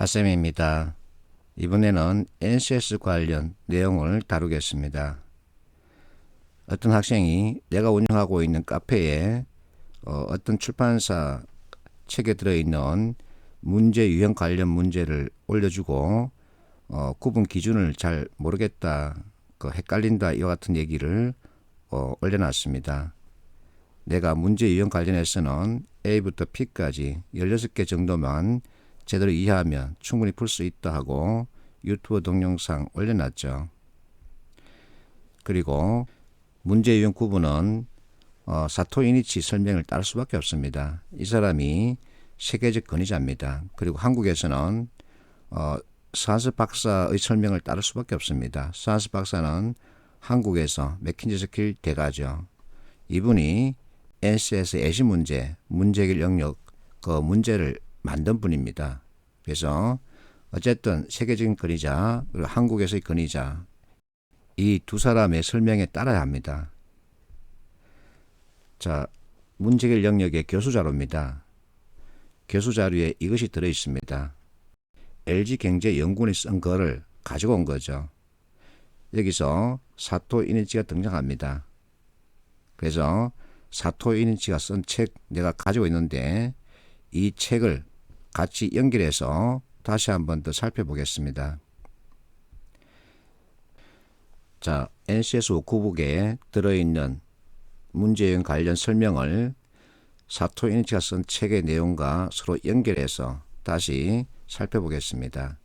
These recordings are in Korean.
하쌤입니다. 이번에는 NCS 관련 내용을 다루겠습니다. 어떤 학생이 내가 운영하고 있는 카페에 어떤 출판사 책에 들어있는 문제 유형 관련 문제를 올려주고 구분 기준을 잘 모르겠다, 헷갈린다 이와 같은 얘기를 올려놨습니다. 내가 문제 유형 관련해서는 A부터 P까지 16개 정도만 제대로 이해하면 충분히 풀 수 있다 하고 유튜브 동영상 올려놨죠. 그리고 문제 유형 구분은 사토 이니치 설명을 따를 수밖에 없습니다. 이 사람이 세계적 권위자입니다. 그리고 한국에서는 스한스 박사의 설명을 따를 수밖에 없습니다. 스한스 박사는 한국에서 맥킨지 스킬 대가죠. 이분이 NCS 예시 문제, 문제 해결 영역 그 문제를 만든 분입니다. 그래서 어쨌든 세계적인 권위자 그리고 한국에서의 권위자 이 두 사람의 설명에 따라야 합니다. 자, 문제 해결 영역의 교수 자료입니다. 교수 자료에 이것이 들어있습니다. LG경제연구원이 쓴 거를 가지고 온 거죠. 여기서 사토 이니치가 등장합니다. 그래서 사토 이니치가 쓴 책 내가 가지고 있는데 이 책을 같이 연결해서 다시 한번 더 살펴보겠습니다. 자, NCS 5국에 들어있는 문제형 관련 설명을 사토 이니치가 쓴 책의 내용과 서로 연결해서 다시 살펴보겠습니다.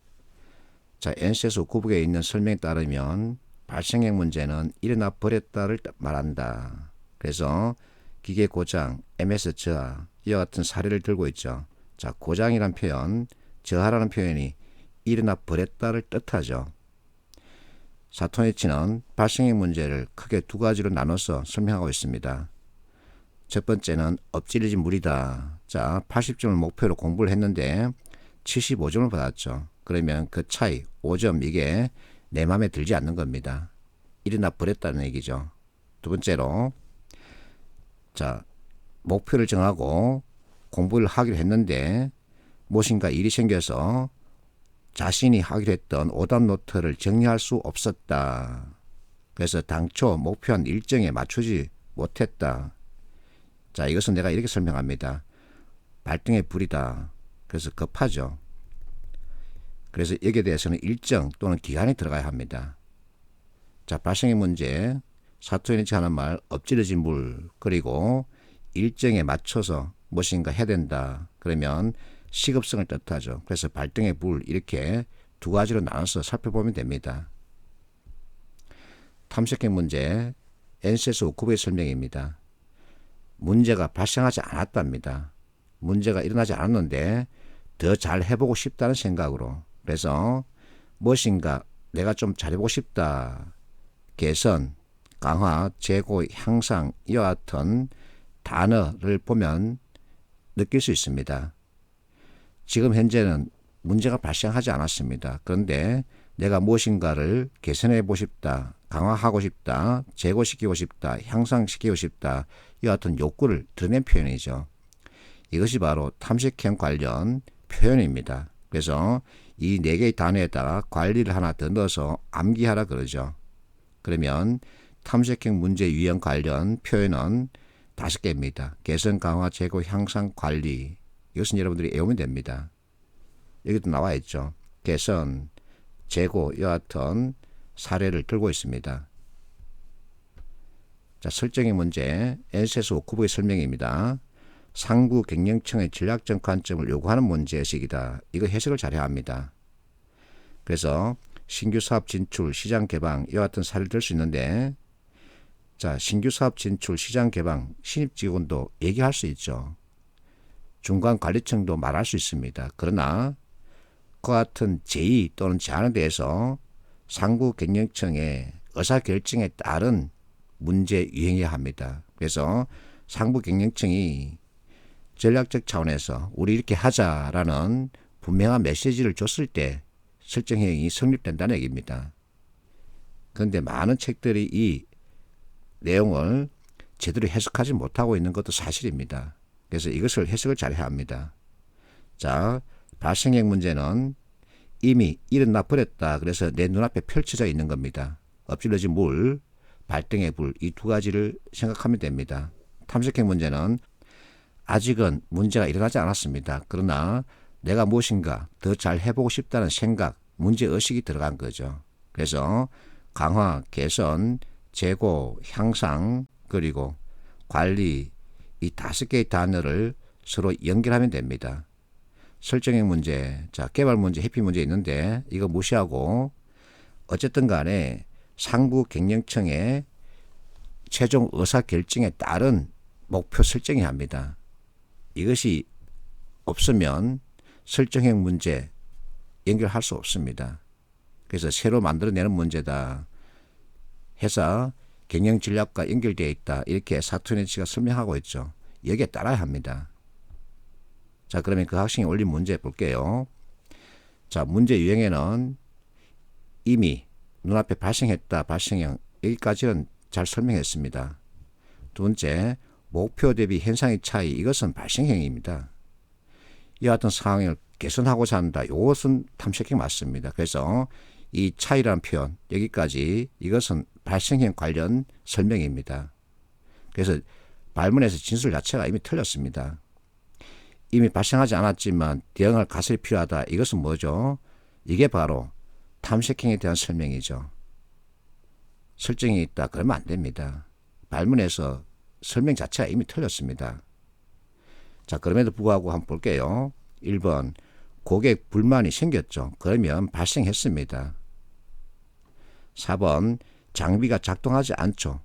자, NCS 5국에 있는 설명에 따르면 발생형 문제는 일어나 버렸다를 말한다. 그래서 기계 고장, MS 저하 이와 같은 사례를 들고 있죠. 자, 고장이란 표현, 저하라는 표현이 일어나 버렸다를 뜻하죠. 사토 이니치는 발생형 문제를 크게 두 가지로 나눠서 설명하고 있습니다. 첫 번째는 엎질러진 물이다. 자, 80점을 목표로 공부를 했는데 75점을 받았죠. 그러면 그 차이 5점 이게 내 마음에 들지 않는 겁니다. 일어나 버렸다는 얘기죠. 두 번째로 자, 목표를 정하고 공부를 하기로 했는데 무엇인가 일이 생겨서 자신이 하기로 했던 오답 노트를 정리할 수 없었다. 그래서 당초 목표한 일정에 맞추지 못했다. 자, 이것은 내가 이렇게 설명합니다. 발등에 불이다. 그래서 급하죠. 그래서 여기에 대해서는 일정 또는 기간이 들어가야 합니다. 자, 발생의 문제, 사토 이니치 하는 말, 엎질러진 물, 그리고 일정에 맞춰서 무엇인가 해야 된다. 그러면 시급성을 뜻하죠. 그래서 발등에 불 이렇게 두 가지로 나눠서 살펴보면 됩니다. 탐색형 문제, NCS 5급의 설명입니다. 문제가 발생하지 않았답니다. 문제가 일어나지 않았는데 더 잘 해보고 싶다는 생각으로. 그래서 무엇인가 내가 좀 잘해보고 싶다. 개선, 강화, 재고, 향상 이와 같은 단어를 보면 느낄 수 있습니다. 지금 현재는 문제가 발생하지 않았습니다. 그런데 내가 무엇인가를 개선해보고 싶다, 강화하고 싶다, 재고시키고 싶다, 향상시키고 싶다 이와 같은 욕구를 드러낸 표현이죠. 이것이 바로 탐색형 관련 표현입니다. 그래서 이 4개의 단어에다가 관리를 하나 더 넣어서 암기하라 그러죠. 그러면 탐색형 문제 유형 관련 표현은 5개입니다. 개선, 강화, 재고, 향상, 관리. 이것은 여러분들이 외우면 됩니다. 여기도 나와 있죠. 개선, 재고 이와 같은 사례를 들고 있습니다. 자, 설정의 문제, NCS 5급의 설명입니다. 상부 경영청의 전략적 관점을 요구하는 문제의식이다. 이거 해석을 잘해야 합니다. 그래서 신규 사업 진출, 시장 개방 이와 같은 사례를 들 수 있는데 자, 신규 사업 진출, 시장 개방, 신입 직원도 얘기할 수 있죠. 중간 관리층도 말할 수 있습니다. 그러나 그와 같은 제의 또는 제안에 대해서 상부 경영청의 의사결정에 따른 문제 유행해야 합니다. 그래서 상부 경영청이 전략적 차원에서 우리 이렇게 하자라는 분명한 메시지를 줬을 때 설정형이 성립된다는 얘기입니다. 그런데 많은 책들이 이 내용을 제대로 해석하지 못하고 있는 것도 사실입니다. 그래서 이것을 해석을 잘 해야 합니다. 자, 발생형 문제는 이미 일어나 버렸다. 그래서 내 눈앞에 펼쳐져 있는 겁니다. 엎질러진 물, 발등의 불, 이 두 가지를 생각하면 됩니다. 탐색형 문제는 아직은 문제가 일어나지 않았습니다. 그러나 내가 무엇인가 더 잘 해보고 싶다는 생각, 문제의식이 들어간 거죠. 그래서 강화, 개선, 재고, 향상, 그리고 관리, 이 5개의 단어를 서로 연결하면 됩니다. 설정형 문제, 자, 개발 문제, 회피 문제 있는데 이거 무시하고 어쨌든 간에 상부 경영청의 최종 의사결정에 따른 목표 설정해야 합니다. 이것이 없으면 설정형 문제 연결할 수 없습니다. 그래서 새로 만들어내는 문제다. 회사 경영 전략과 연결되어 있다. 이렇게 사토니치가 설명하고 있죠. 여기에 따라야 합니다. 자, 그러면 그 학생이 올린 문제 볼게요. 자, 문제 유형에는 이미 눈앞에 발생했다. 발생형 여기까지는 잘 설명했습니다. 두 번째, 목표 대비 현상의 차이, 이것은 발생형입니다. 이와 같은 상황을 개선하고자 한다. 이것은 탐색형 맞습니다. 그래서 이 차이라는 표현 여기까지 이것은 발생형 관련 설명입니다. 그래서 발문에서 진술 자체가 이미 틀렸습니다. 이미 발생하지 않았지만 대응할 가설이 필요하다. 이것은 뭐죠? 이게 바로 탐색형에 대한 설명이죠. 설정이 있다. 그러면 안 됩니다. 발문에서 설명 자체가 이미 틀렸습니다. 자, 그럼에도 불구하고 한번 볼게요. 1번, 고객 불만이 생겼죠. 그러면 발생했습니다. 4번, 장비가 작동하지 않죠.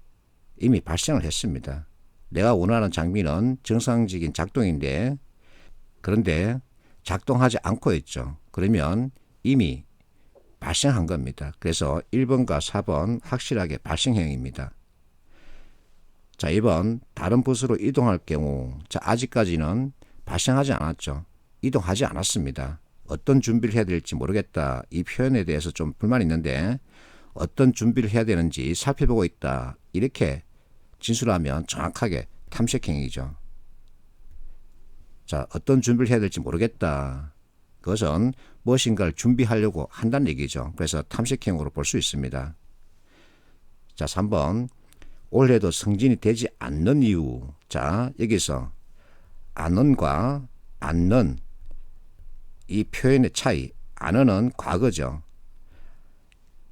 이미 발생을 했습니다. 내가 원하는 장비는 정상적인 작동인데 그런데 작동하지 않고 있죠. 그러면 이미 발생한 겁니다. 그래서 1번과 4번 확실하게 발생형입니다. 자, 2번, 다른 부서로 이동할 경우, 자, 아직까지는 발생하지 않았죠. 이동하지 않았습니다. 어떤 준비를 해야 될지 모르겠다. 이 표현에 대해서 좀 불만이 있는데 어떤 준비를 해야 되는지 살펴보고 있다. 이렇게 진술하면 정확하게 탐색형이죠. 자, 어떤 준비를 해야 될지 모르겠다. 그것은 무엇인가를 준비하려고 한다는 얘기죠. 그래서 탐색형으로 볼 수 있습니다. 자, 3번, 올해도 승진이 되지 않는 이유. 자, 여기서 않은과 않는 이 표현의 차이. 않은은 과거죠.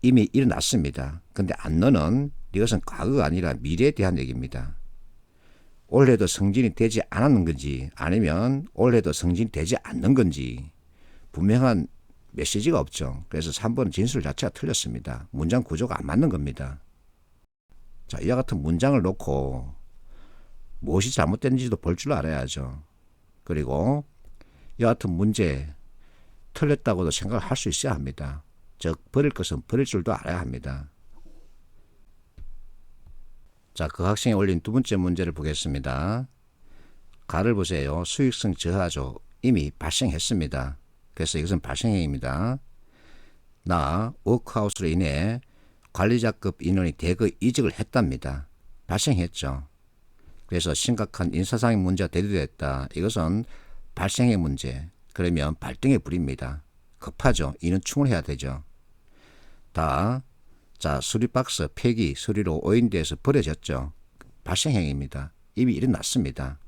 이미 일어났습니다. 근데 않는은 이것은 과거가 아니라 미래에 대한 얘기입니다. 올해도 승진이 되지 않았는 건지 아니면 올해도 승진이 되지 않는 건지 분명한 메시지가 없죠. 그래서 3번 진술 자체가 틀렸습니다. 문장 구조가 안 맞는 겁니다. 자, 이와 같은 문장을 놓고 무엇이 잘못됐는지도 볼 줄 알아야죠. 그리고 이와 같은 문제 틀렸다고도 생각을 할 수 있어야 합니다. 즉 버릴 것은 버릴 줄도 알아야 합니다. 자, 그 학생이 올린 두 번째 문제를 보겠습니다. 가를 보세요. 수익성 저하죠. 이미 발생했습니다. 그래서 이것은 발생형입니다. 나 워크아웃으로 인해 관리자급 인원이 대거 이직을 했답니다. 발생했죠. 그래서 심각한 인사상의 문제가 대두됐다. 이것은 발생의 문제. 그러면 발등의 불입니다. 급하죠. 이는 충원해야 되죠. 자, 수리박스 폐기 수리로 오인돼서 버려졌죠. 발생행위입니다. 이미 일어났습니다.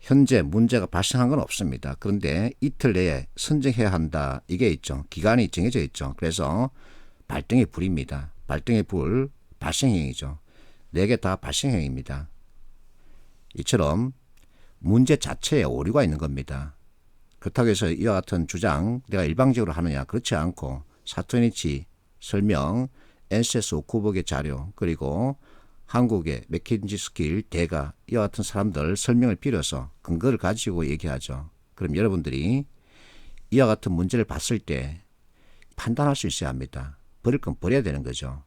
현재 문제가 발생한 건 없습니다. 그런데 이틀 내에 선정해야 한다. 이게 있죠. 기간이 정해져 있죠. 그래서 발등의 불입니다. 발등의 불, 발생행위죠. 4개 다 발생행위입니다. 이처럼 문제 자체에 오류가 있는 겁니다. 그렇다고 해서 이와 같은 주장 내가 일방적으로 하느냐, 그렇지 않고 사토니치 설명, NCS 오쿠버의 자료, 그리고 한국의 맥킨지 스킬 대가 이와 같은 사람들 설명을 빌어서 근거를 가지고 얘기하죠. 그럼 여러분들이 이와 같은 문제를 봤을 때 판단할 수 있어야 합니다. 버릴 건 버려야 되는 거죠.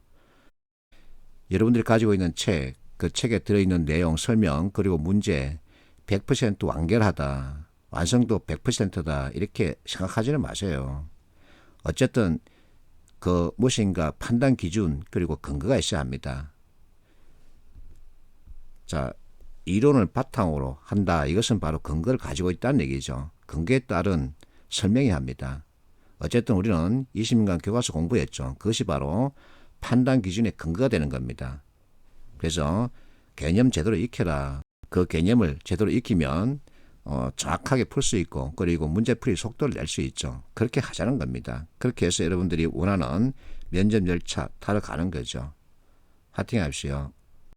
여러분들이 가지고 있는 책, 그 책에 들어있는 내용, 설명, 그리고 문제 100% 완결하다, 완성도 100%다 이렇게 생각하지는 마세요. 어쨌든 그 무엇인가 판단 기준 그리고 근거가 있어야 합니다. 자, 이론을 바탕으로 한다. 이것은 바로 근거를 가지고 있다는 얘기죠. 근거에 따른 설명해야 합니다. 어쨌든 우리는 20년간 교과서 공부했죠. 그것이 바로 판단 기준의 근거가 되는 겁니다. 그래서 개념 제대로 익혀라. 그 개념을 제대로 익히면 정확하게 풀 수 있고 그리고 문제풀이 속도를 낼 수 있죠. 그렇게 하자는 겁니다. 그렇게 해서 여러분들이 원하는 면접 열차 타러 가는 거죠. 화이팅 하십시오.